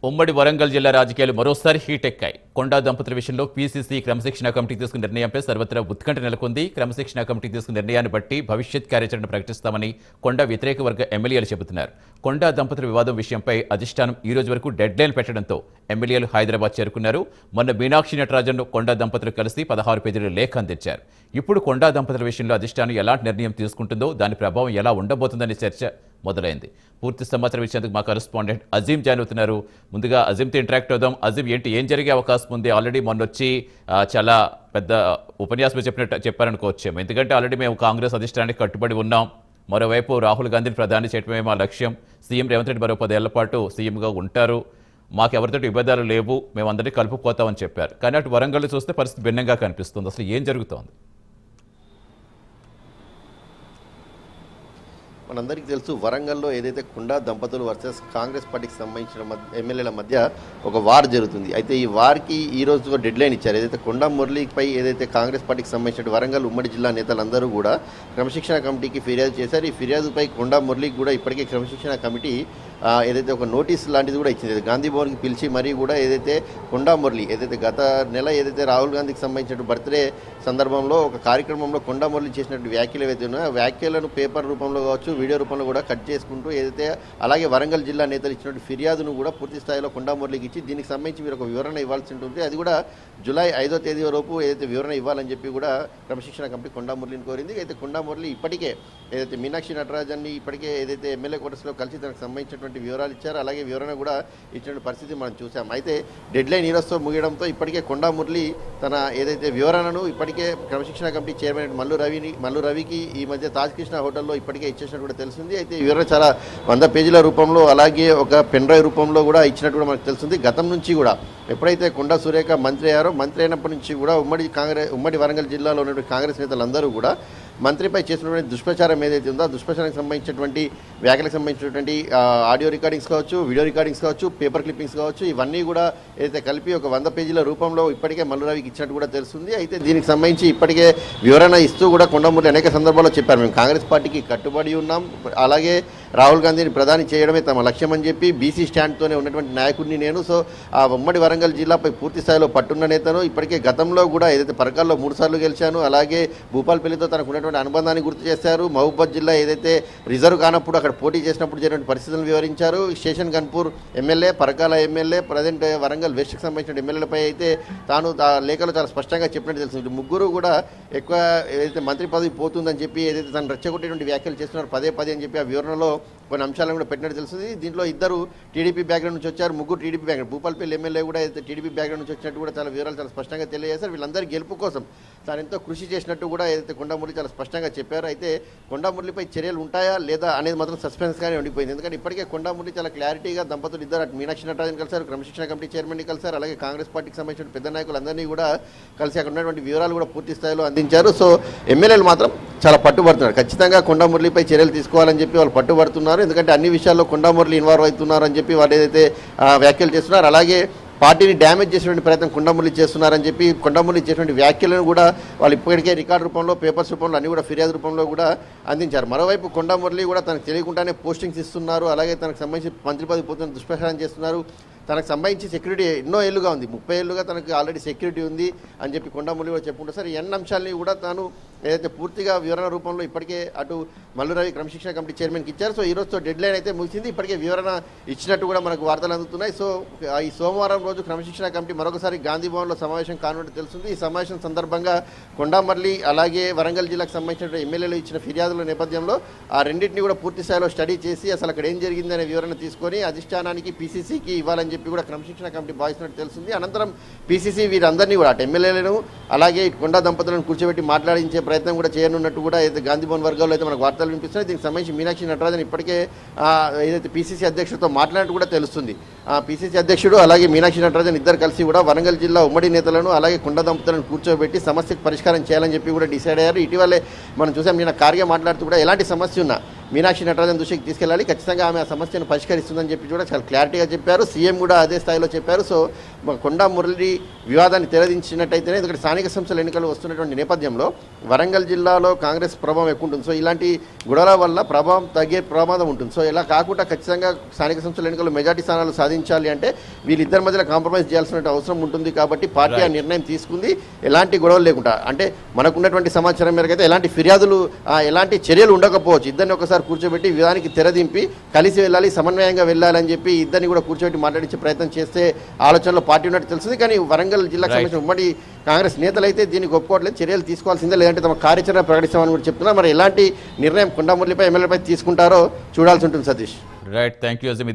ఉమ్మడి వరంగల్ జిల్లా రాజకీయాలు మరోసారి హీట్ ఎక్కాయి. కొండా దంపతుల విషయంలో పీసీసీ క్రమశిక్షణ కమిటీ తీసుకున్న నిర్ణయంపై సర్వత్రా ఉత్కంఠ నెలకొంది. క్రమశిక్షణ కమిటీ తీసుకున్న నిర్ణయాన్ని బట్టి భవిష్యత్ కార్యాచరణ ప్రకటిస్తామని కొండా వ్యతిరేక వర్గ ఎమ్మెల్యేలు చెబుతున్నారు. కొండా దంపతుల వివాదం విషయంపై అధిష్టానం ఈ రోజు వరకు డెడ్ లైన్ పెట్టడంతో ఎమ్మెల్యేలు హైదరాబాద్ చేరుకున్నారు. మొన్న మీనాక్షి నటరాజన్ను కొండా దంపతులు కలిసి 16 పేజీల లేఖ అందించారు. ఇప్పుడు కొండా దంపతుల విషయంలో అధిష్టానం ఎలాంటి నిర్ణయం తీసుకుంటుందో, దాని ప్రభావం ఎలా ఉండబోతుందనే చర్చ మొదలైంది. పూర్తి సమాచారం ఇచ్చేందుకు మా కరెస్పాండెంట్ అజీం జాయిన్ అవుతున్నారు. ముందుగా అజీంతో ఇంటరాక్ట్ అవుదాం. అజీం, ఏం జరిగే అవకాశం ఉంది? ఆల్రెడీ మొన్నొచ్చి చాలా పెద్ద ఉపన్యాసం చెప్పారనుకోవచ్చేమో. ఎందుకంటే ఆల్రెడీ మేము కాంగ్రెస్ అధిష్టానానికి కట్టుబడి ఉన్నాం. మరోవైపు రాహుల్ గాంధీని ప్రధాని చేయడమే మా లక్ష్యం. సీఎం రేవంత్ రెడ్డి మరో 10 ఏళ్ల పాటు సీఎంగా ఉంటారు. మాకెవరితో విభేదాలు లేవు, మేమందరినీ కలుపుకుపోతామని చెప్పారు. కానీ అటు వరంగల్ చూస్తే పరిస్థితి భిన్నంగా కనిపిస్తుంది. అసలు ఏం జరుగుతోంది? మనందరికీ తెలుసు, వరంగల్లో ఏదైతే కొండా దంపతులు వర్సెస్ కాంగ్రెస్ పార్టీకి సంబంధించిన ఎమ్మెల్యేల మధ్య ఒక వార్ జరుగుతుంది. అయితే ఈ వార్కి ఈ రోజు డెడ్ లైన్ ఇచ్చారు. ఏదైతే కొండా మురళిపై ఏదైతే కాంగ్రెస్ పార్టీకి సంబంధించిన వరంగల్ ఉమ్మడి జిల్లా నేతలందరూ కూడా క్రమశిక్షణ కమిటీకి ఫిర్యాదు చేశారు. ఈ ఫిర్యాదుపై కొండా మురళికి కూడా ఇప్పటికే క్రమశిక్షణ కమిటీ ఏదైతే ఒక నోటీస్ లాంటిది కూడా ఇచ్చింది. గాంధీ భవన్కి పిలిచి మరీ కూడా ఏదైతే కొండా మురళి ఏదైతే గత నెల ఏదైతే రాహుల్ గాంధీకి సంబంధించిన బర్త్డే సందర్భంలో ఒక కార్యక్రమంలో కొండా మురళి చేసినట్టు వ్యాఖ్యలు ఏవైతే ఉన్నాయో ఆ వ్యాఖ్యలను పేపర్ రూపంలో కావచ్చు, వీడియో రూపంలో కూడా కట్ చేసుకుంటూ ఏదైతే అలాగే వరంగల్ జిల్లా నేతలు ఇచ్చినట్టు ఫిర్యాదును కూడా పూర్తి స్థాయిలో కొండా మురళికి ఇచ్చి దీనికి సంబంధించి మీరు ఒక వివరణ ఇవ్వాల్సి ఉంటుంది. అది కూడా జూలై 5వ తేదీ వరకు ఏదైతే వివరణ ఇవ్వాలని చెప్పి కూడా క్రమశిక్షణ కమిటీ కొండా మురళిని కోరింది. అయితే కొండా మురళి ఇప్పటికే ఏదైతే మీనాక్షి నటరాజన్ని ఇప్పటికే ఏదైతే ఎమ్మెల్యే క్వార్టర్స్లో కలిసి తనకు సంబంధించినటువంటి వివరాలు ఇచ్చారు. అలాగే వివరణ కూడా ఇచ్చిన పరిస్థితి మనం చూసాం. అయితే డెడ్ లైన్ ఈరోజుతో ముగియడంతో ఇప్పటికే కొండా మురళి తన ఏదైతే వివరణను ఇప్పటికే క్రమశిక్షణ కమిటీ చైర్మన్ మల్లు రవికి ఈ మధ్య తాజ్ కృష్ణ హోటల్లో ఇప్పటికే ఇచ్చేసినట్టు కూడా తెలిసింది. అయితే వివరణ చాలా 100 పేజీల రూపంలో అలాగే ఒక పెన్ డ్రైవ్ రూపంలో కూడా ఇచ్చినట్టు కూడా మనకు తెలుస్తుంది. గతం నుంచి కూడా ఎప్పుడైతే కొండా సురేఖ మంత్రి అయ్యారో, మంత్రి అయినప్పటి నుంచి కూడా ఉమ్మడి వరంగల్ జిల్లాలో ఉన్నటువంటి కాంగ్రెస్ నేతలందరూ కూడా మంత్రిపై చేసినటువంటి దుష్ప్రచారం ఏదైతే ఉందో ఆ దుష్ప్రచారానికి సంబంధించినటువంటి వ్యాఖ్యలకు సంబంధించినటువంటి ఆడియో రికార్డింగ్స్ కావచ్చు, వీడియో రికార్డింగ్స్ కావచ్చు, పేపర్ క్లిప్పింగ్స్ కావచ్చు, ఇవన్నీ కూడా ఏదైతే కలిపి ఒక 100 పేజీల రూపంలో ఇప్పటికే మల్లు రవికి ఇచ్చినట్టు కూడా తెలుస్తుంది. అయితే దీనికి సంబంధించి ఇప్పటికే వివరణ ఇస్తూ కూడా కొండమూరి అనేక సందర్భాల్లో చెప్పారు, మేము కాంగ్రెస్ పార్టీకి కట్టుబడి ఉన్నాం, అలాగే రాహుల్ గాంధీని ప్రధాని చేయడమే తమ లక్ష్యం అని చెప్పి బీసీ స్టాండ్తోనే ఉన్నటువంటి నాయకుడిని నేను. సో ఆ ఉమ్మడి వరంగల్ జిల్లాపై పూర్తి స్థాయిలో పట్టున్న నేతను. ఇప్పటికే గతంలో కూడా ఏదైతే పరకాల్లో 3 సార్లు గెలిచాను, అలాగే భూపాల్పల్లితో తనకు ఉన్నటువంటి అనుబంధాన్ని గుర్తు చేశారు. మహబూబాద్ జిల్లా ఏదైతే రిజర్వ్ కానప్పుడు అక్కడ పోటీ చేసినప్పుడు జరిగిన పరిస్థితులను వివరించారు. Station Ghanpur MLA, Parkal MLA, present Warangal వెస్ట్కి సంబంధించిన ఎమ్మెల్యేలపై అయితే తాను ఆ లేఖలో చాలా స్పష్టంగా చెప్పినట్టు తెలుస్తుంది. ముగ్గురు కూడా ఎక్కువ ఏదైతే మంత్రి పదవి పోతుందని చెప్పి ఏదైతే తను రెచ్చగొట్టేటువంటి వ్యాఖ్యలు చేస్తున్నారు పదే అని చెప్పి ఆ వివరణలో కొన్ని అంశాలను కూడా పెట్టినట్టు తెలుస్తుంది. దీంట్లో 2 టీడీపీ బ్యాక్గ్రౌండ్ నుంచి వచ్చారు, 3 టీడీపీ బ్యాక్గ్రౌండ్. భూపాల్పల్లి ఎమ్మెల్యే కూడా అయితే టీడీపీ బ్యాక్గ్రౌండ్ నుంచి వచ్చినట్టు కూడా చాలా వివరాలు చాలా స్పష్టంగా తెలియజేశారు. వీళ్ళందరి గెలుపు కోసం తాను ఎంతో కృషి చేసినట్టు కూడా ఏదైతే కొండా మురళి చాలా స్పష్టంగా చెప్పారు. అయితే కొండా మురళిపై చర్యలు ఉంటాయా లేదా అనేది మాత్రం సస్పెన్స్గానే ఉండిపోయింది. ఎందుకంటే ఇప్పటికే కొండా మురళి చాలా క్లారిటీగా దంపతులు ఇద్దరు అటు మీనాక్షి నటరాజన్ కలిసారు, క్రమశిక్షణ కమిటీ చైర్మన్ని కలిసారు, అలాగే కాంగ్రెస్ పార్టీకి సంబంధించిన పెద్ద నాయకులందరినీ కూడా కలిసి అక్కడ ఉన్నటువంటి వివరాలు కూడా పూర్తి స్థాయిలో అందించారు. సో ఎమ్మెల్యేలు మాత్రం చాలా పట్టుబడుతున్నారు, ఖచ్చితంగా కొండా మురళిపై చర్యలు తీసుకోవాలని చెప్పి వాళ్ళు పట్టుబడుతున్నారు. ఎందుకంటే అన్ని విషయాల్లో కొండా మురళి ఇన్వాల్వ్ అవుతున్నారు అని చెప్పి వాళ్ళు ఏదైతే వ్యాఖ్యలు చేస్తున్నారు, అలాగే పార్టీని డ్యామేజ్ చేసేటువంటి ప్రయత్నం కొండా మురళి చేస్తున్నారని చెప్పి కొండా మురళి చేసినటువంటి వ్యాఖ్యలను కూడా వాళ్ళు ఇప్పటికే రికార్డు రూపంలో, పేపర్స్ రూపంలో, అన్ని కూడా ఫిర్యాదు రూపంలో కూడా అందించారు. మరోవైపు కొండా మురళి కూడా తనకు తెలియకుండానే పోస్టింగ్స్ ఇస్తున్నారు, అలాగే తనకు సంబంధించి మంత్రి పదవి పోతున్న దుష్ప్రచారం చేస్తున్నారు. తనకు సంబంధించి సెక్యూరిటీ ఎన్నో ఏళ్ళుగా ఉంది, 30 ఏళ్ళుగా తనకు ఆల్రెడీ సెక్యూరిటీ ఉంది అని చెప్పి కొండా మురళి కూడా చెప్పుకుంటారు. సరే, ఎన్ని అంశాలని కూడా తాను ఏదైతే పూర్తిగా వివరణ రూపంలో ఇప్పటికే అటు మల్లు రవి క్రమశిక్షణ కమిటీ చైర్మన్కి ఇచ్చారు. సో ఈ రోజుతో డెడ్ లైన్ అయితే ముగిసింది, ఇప్పటికే వివరణ ఇచ్చినట్టు కూడా మనకు వార్తలు అందుతున్నాయి. సో ఈ సోమవారం రోజు క్రమశిక్షణ కమిటీ మరొకసారి గాంధీ భవన్లో సమావేశం కానున్నట్టు తెలుస్తుంది. ఈ సమావేశం సందర్భంగా కొండా మురళి అలాగే వరంగల్ జిల్లాకు సంబంధించిన ఎమ్మెల్యేలు ఇచ్చిన ఫిర్యాదుల నేపథ్యంలో ఆ రెండింటిని కూడా పూర్తి స్థాయిలో స్టడీ చేసి అసలు అక్కడ ఏం జరిగిందనే వివరణ తీసుకొని అధిష్టానానికి, పీసీసీకి ఇవ్వాలని చెప్పి కూడా క్రమశిక్షణ కమిటీ భావిస్తున్నట్టు తెలుస్తుంది. అనంతరం పీసీసీ వీరందరినీ కూడా అటు ఎమ్మెల్యేలను అలాగే కొండా దంపతులను కూర్చోబెట్టి మాట్లాడించే ప్రయత్నం కూడా చేయనున్నట్టు కూడా ఏదైతే గాంధీ భవన్ వర్గాల్లో అయితే మనకు వార్తలు వినిపిస్తున్నాయి. దీనికి సంబంధించి మీనాక్షి నటరాజన్ ఇప్పటికే ఏదైతే పీసీసీ అధ్యక్షుడితో మాట్లాడినట్టు కూడా తెలుస్తుంది. పీసీసీ అధ్యక్షుడు అలాగే మీనాక్షి నటరాజన్ ఇద్దరు కలిసి కూడా వరంగల్ జిల్లా ఉమ్మడి నేతలను అలాగే కొండా దంపతులను కూర్చోబెట్టి సమస్యకు పరిష్కారం చేయాలని చెప్పి కూడా డిసైడ్ అయ్యారు. ఇటీవలే మనం చూసాం, నిన్న కార్య మాట్లాడుతూ కూడా ఎలాంటి సమస్య ఉన్నా మీనాక్షి నటరాజన్ దృష్టికి తీసుకెళ్ళాలి, ఖచ్చితంగా ఆమె ఆ సమస్యను పరిష్కరిస్తుందని చెప్పి కూడా చాలా క్లారిటీగా చెప్పారు. సీఎం కూడా అదే స్థాయిలో చెప్పారు. సో కొండా మురళి వివాదాన్ని తెరదించినట్టయితేనే, ఎందుకంటే స్థానిక సంస్థల ఎన్నికలు వస్తున్నటువంటి నేపథ్యంలో వరంగల్ జిల్లాలో కాంగ్రెస్ ప్రభావం ఎక్కువ ఉంటుంది. సో ఇలాంటి గొడవల వల్ల ప్రభావం తగ్గే ప్రమాదం ఉంటుంది. సో ఇలా కాకుండా ఖచ్చితంగా స్థానిక సంస్థల ఎన్నికల్లో మెజార్టీ స్థానాలు సాధించాలి అంటే వీళ్ళిద్దరి మధ్యలో కాంప్రమైజ్ చేయాల్సిన అవసరం ఉంటుంది. కాబట్టి పార్టీ ఆ నిర్ణయం తీసుకుంది, ఎలాంటి గొడవలు లేకుండా. అంటే మనకున్నటువంటి సమాచారం మేరకు అయితే ఎలాంటి ఫిర్యాదులు ఎలాంటి చర్యలు ఉండకపోవచ్చు. ఇద్దరిని ఒకసారి కూర్చోబెట్టి విధానికి తెరదింపి కలిసి వెళ్ళాలి, సమన్వయంగా వెళ్ళాలని చెప్పి ఇద్దరిని కూడా కూర్చోబెట్టి మాట్లాడించే ప్రయత్నం చేస్తే ఆలోచనలో పార్టీ ఉన్నట్టు తెలుస్తుంది. కానీ వరంగల్ జిల్లాకు సంబంధించిన ఉమ్మడి కాంగ్రెస్ నేతలు అయితే దీనికి ఒప్పుకోవట్లేదు, చర్యలు తీసుకోవాల్సిందే, లేదంటే తమ కార్యాచరణ ప్రకటిస్తామని కూడా చెప్తున్నారు. మరి ఎలాంటి నిర్ణయం కొండా మురళిపై ఎమ్మెల్యేపై తీసుకుంటారో చూడాల్సి ఉంటుంది. Satish. Right, thank you Azeem. ఇది